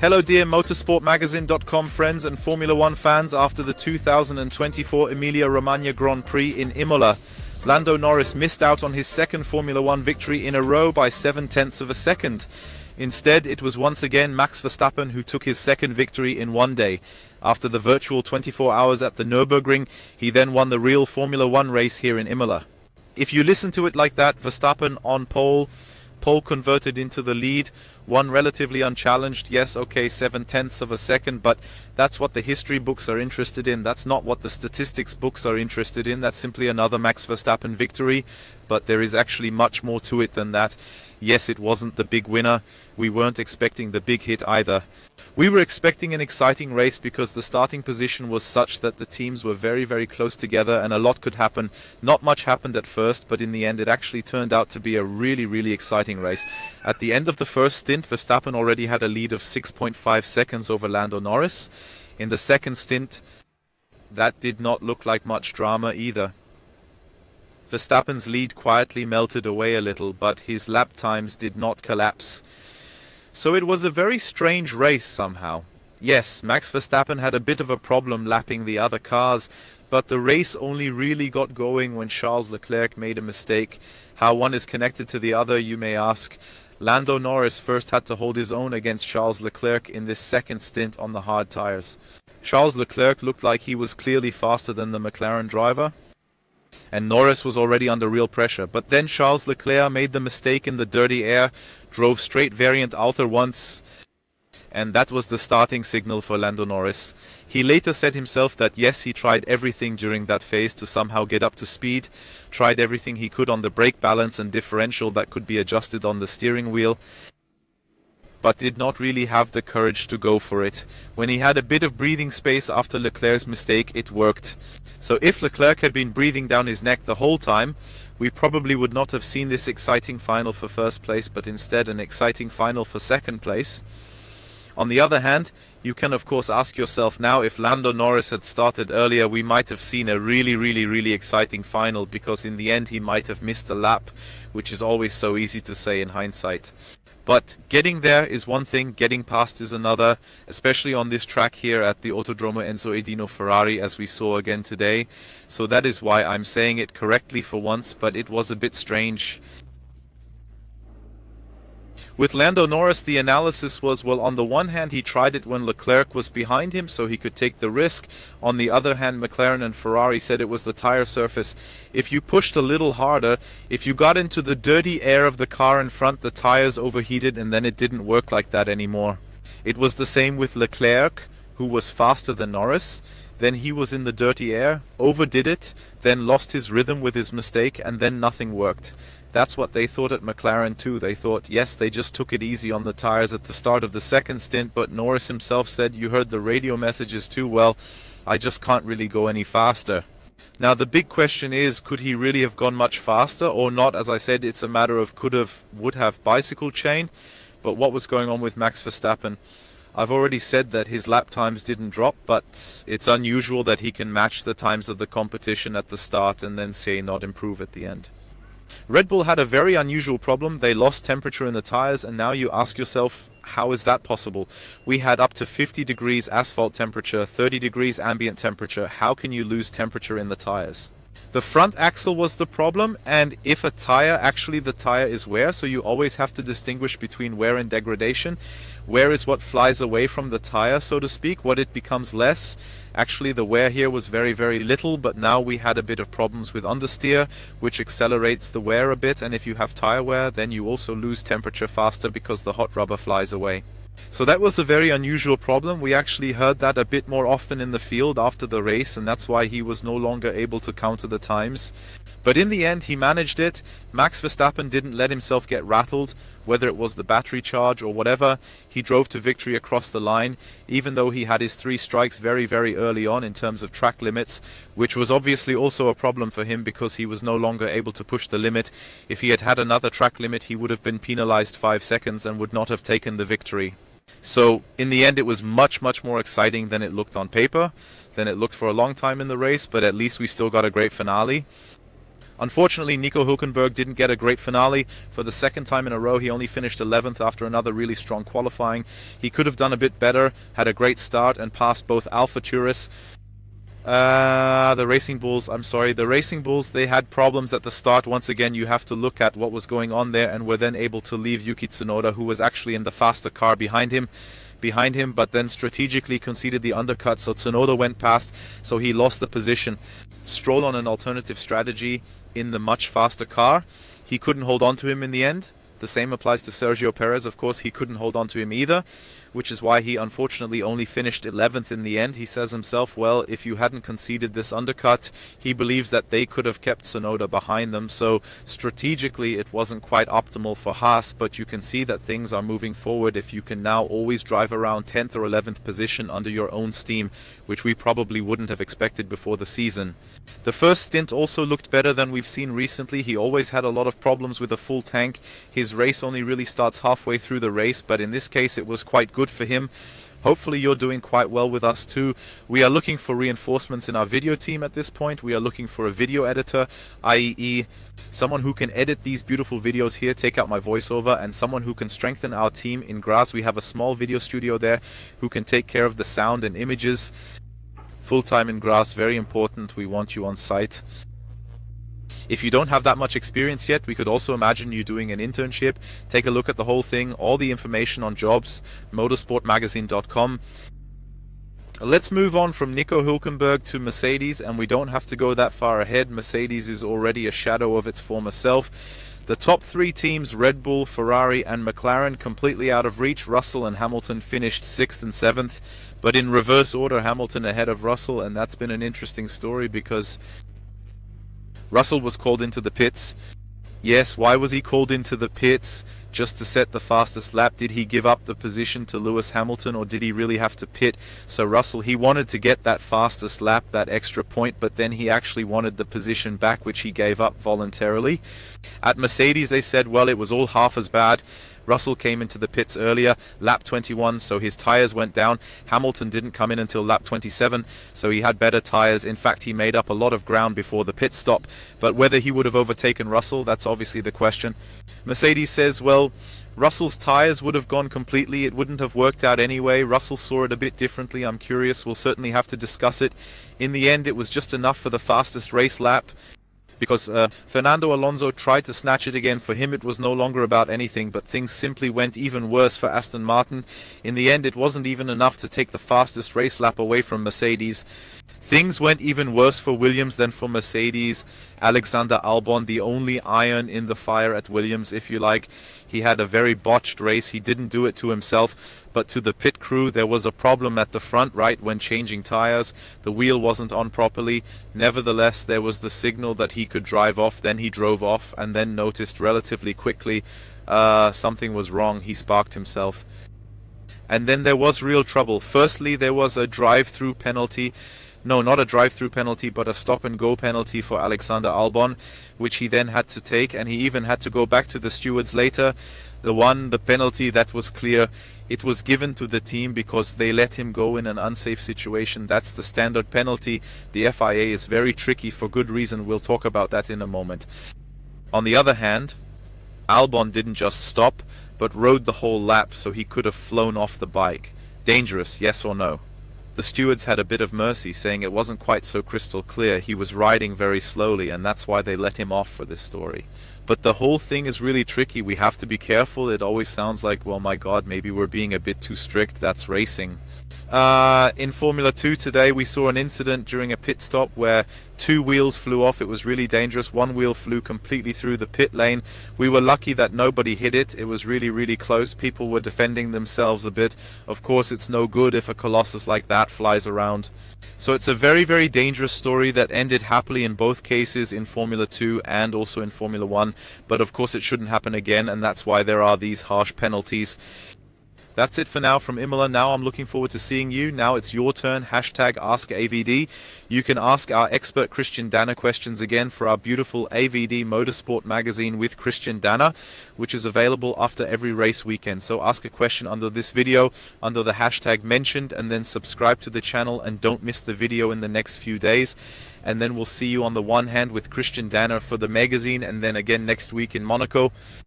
Hello dear Motorsport-Magazin.com friends and Formula One fans. After the 2024 Emilia-Romagna Grand Prix in Imola, Lando Norris missed out on his second Formula One victory in a row by 0.7 of a second. Instead, it was once again Max Verstappen who took his second victory in one day. After the virtual 24 hours at the Nürburgring, he then won the real Formula One race here in Imola. If you listen to it like that, Verstappen on pole converted into the lead, won relatively unchallenged. Yes, okay, 0.7 of a second, but that's what the history books are interested in. That's not what the statistics books are interested in. That's simply another Max Verstappen victory, but there is actually much more to it than that. Yes, it wasn't the big winner. We weren't expecting the big hit either. We were expecting an exciting race because the starting position was such that the teams were very, very close together and a lot could happen. Not much happened at first, but in the end it actually turned out to be a really, really exciting race. At the end of the first stint, Verstappen already had a lead of 6.5 seconds over Lando Norris. In the second stint, that did not look like much drama either. Verstappen's lead quietly melted away a little, but his lap times did not collapse. So it was a very strange race somehow. Yes, Max Verstappen had a bit of a problem lapping the other cars, but the race only really got going when Charles Leclerc made a mistake. How one is connected to the other, you may ask. Lando Norris first had to hold his own against Charles Leclerc in this second stint on the hard tires. Charles Leclerc looked like he was clearly faster than the McLaren driver, and Norris was already under real pressure. But then Charles Leclerc made the mistake in the dirty air, drove straight variant outer once, and that was the starting signal for Lando Norris. He later said himself that yes, he tried everything during that phase to somehow get up to speed, tried everything he could on the brake balance and differential that could be adjusted on the steering wheel, but did not really have the courage to go for it. When he had a bit of breathing space after Leclerc's mistake, it worked. So if Leclerc had been breathing down his neck the whole time, we probably would not have seen this exciting final for first place, but instead an exciting final for second place. On the other hand, you can of course ask yourself now, if Lando Norris had started earlier, we might have seen a really exciting final, because in the end he might have missed a lap, which is always so easy to say in hindsight. But getting there is one thing, getting past is another, especially on this track here at the Autodromo Enzo Edino Ferrari, as we saw again today. So that is why I'm saying it correctly for once, but it was a bit strange. With Lando Norris, the analysis was, well, on the one hand, he tried it when Leclerc was behind him, so he could take the risk. On the other hand, McLaren and Ferrari said it was the tire surface. If you pushed a little harder, if you got into the dirty air of the car in front, the tires overheated, and then it didn't work like that anymore. It was the same with Leclerc, who was faster than Norris. Then he was in the dirty air, overdid it, then lost his rhythm with his mistake, and then nothing worked. That's what they thought at McLaren too. They thought, yes, they just took it easy on the tires at the start of the second stint, but Norris himself said, you heard the radio messages too, well, I just can't really go any faster. Now the big question is, could he really have gone much faster or not? As I said, it's a matter of could have, would have bicycle chain. But what was going on with Max Verstappen? I've already said that his lap times didn't drop, but it's unusual that he can match the times of the competition at the start and then say not improve at the end. Red Bull had a very unusual problem. They lost temperature in the tires, and now you ask yourself, how is that possible? We had up to 50 degrees asphalt temperature, 30 degrees ambient temperature. How can you lose temperature in the tires? The front axle was the problem, and if a tire, actually the tire is wear, so you always have to distinguish between wear and degradation. Wear is what flies away from the tire, so to speak, what it becomes less. Actually the wear here was very little, but now we had a bit of problems with understeer, which accelerates the wear a bit, and if you have tire wear, then you also lose temperature faster because the hot rubber flies away. So that was a very unusual problem. We actually heard that a bit more often in the field after the race, and that's why he was no longer able to counter the times. But in the end, he managed it. Max Verstappen didn't let himself get rattled, whether it was the battery charge or whatever. He drove to victory across the line, even though he had his 3 strikes very early on in terms of track limits, which was obviously also a problem for him because he was no longer able to push the limit. If he had had another track limit, he would have been penalized 5 seconds and would not have taken the victory. So in the end, it was much more exciting than it looked on paper, than it looked for a long time in the race, but at least we still got a great finale. Unfortunately, Nico Hülkenberg didn't get a great finale. For the second time in a row, he only finished 11th after another really strong qualifying. He could have done a bit better, had a great start, and passed both Alpha Turis. The Racing Bulls, they had problems at the start. Once again, you have to look at what was going on there, and were then able to leave Yuki Tsunoda, who was actually in the faster car behind him, but then strategically conceded the undercut, so Tsunoda went past, so he lost the position. Stroll on an alternative strategy in the much faster car. He couldn't hold on to him in the end. The same applies to Sergio Perez, of course. He couldn't hold on to him either, which is why he unfortunately only finished 11th in the end. He says himself, well, if you hadn't conceded this undercut, he believes that they could have kept Tsunoda behind them. So strategically, it wasn't quite optimal for Haas, but you can see that things are moving forward if you can now always drive around 10th or 11th position under your own steam, which we probably wouldn't have expected before the season. The first stint also looked better than we've seen recently. He always had a lot of problems with a full tank. His race only really starts halfway through the race, but in this case it was quite good for him. Hopefully you're doing quite well with us too. We are looking for reinforcements in our video team at this point. We are looking for a video editor, i.e. someone who can edit these beautiful videos here, take out my voiceover, and someone who can strengthen our team in Graz. We have a small video studio there who can take care of the sound and images. Full-time in Graz, very important. We want you on site. If you don't have that much experience yet, we could also imagine you doing an internship. Take a look at the whole thing, all the information on jobs, Motorsport-Magazin.com. Let's move on from Nico Hülkenberg to Mercedes, and we don't have to go that far ahead. Mercedes is already a shadow of its former self. The top three teams, Red Bull, Ferrari and McLaren, completely out of reach. Russell and Hamilton finished 6th and 7th, but in reverse order, Hamilton ahead of Russell, and that's been an interesting story because Russell was called into the pits. Yes, why was he called into the pits? Just to set the fastest lap? Did he give up the position to Lewis Hamilton, or did he really have to pit? So Russell, he wanted to get that fastest lap, that extra point, but then he actually wanted the position back, which he gave up voluntarily. At Mercedes, they said, well, it was all half as bad. Russell came into the pits earlier, lap 21, so his tires went down. Hamilton didn't come in until lap 27, so he had better tires. In fact, he made up a lot of ground before the pit stop, but whether he would have overtaken Russell, that's obviously the question. Mercedes says, well, Russell's tires would have gone completely. It wouldn't have worked out anyway. Russell saw it a bit differently. I'm curious. We'll certainly have to discuss it. In the end, it was just enough for the fastest race lap, because Fernando Alonso tried to snatch it again. For him, it was no longer about anything, but things simply went even worse for Aston Martin. In the end, it wasn't even enough to take the fastest race lap away from Mercedes. Things went even worse for Williams than for Mercedes. Alexander Albon, the only iron in the fire at Williams, if you like. He had a very botched race. He didn't do it to himself, but to the pit crew. There was a problem at the front, right, when changing tires. The wheel wasn't on properly. Nevertheless, there was the signal that he could drive off. Then he drove off and then noticed relatively quickly something was wrong. He sparked himself. And then there was real trouble. Firstly, there was a drive-through penalty. No, not a drive-through penalty, but a stop-and-go penalty for Alexander Albon, which he then had to take, and he even had to go back to the stewards later. The penalty that was clear, it was given to the team because they let him go in an unsafe situation. That's the standard penalty. The FIA is very tricky for good reason. We'll talk about that in a moment. On the other hand, Albon didn't just stop, but rode the whole lap, so he could have flown off the bike. Dangerous, yes or no? The stewards had a bit of mercy, saying it wasn't quite so crystal clear. He was riding very slowly, and that's why they let him off for this story. But the whole thing is really tricky. We have to be careful. It always sounds like, well, my God, maybe we're being a bit too strict. That's racing. In Formula 2 today, we saw an incident during a pit stop where two wheels flew off. It was really dangerous. One wheel flew completely through the pit lane. We were lucky that nobody hit it. It was really, really close. People were defending themselves a bit. Of course, it's no good if a colossus like that flies around. So it's a very, very dangerous story that ended happily in both cases, in Formula 2 and also in Formula 1. But of course, it shouldn't happen again, and that's why there are these harsh penalties. That's it for now from Imola. Now I'm looking forward to seeing you. Now it's your turn. Hashtag AskAVD. You can ask our expert Christian Danner questions again for our beautiful AVD Motorsport magazine with Christian Danner, which is available after every race weekend. So ask a question under this video, under the hashtag mentioned, and then subscribe to the channel and don't miss the video in the next few days. And then we'll see you on the one hand with Christian Danner for the magazine, and then again next week in Monaco.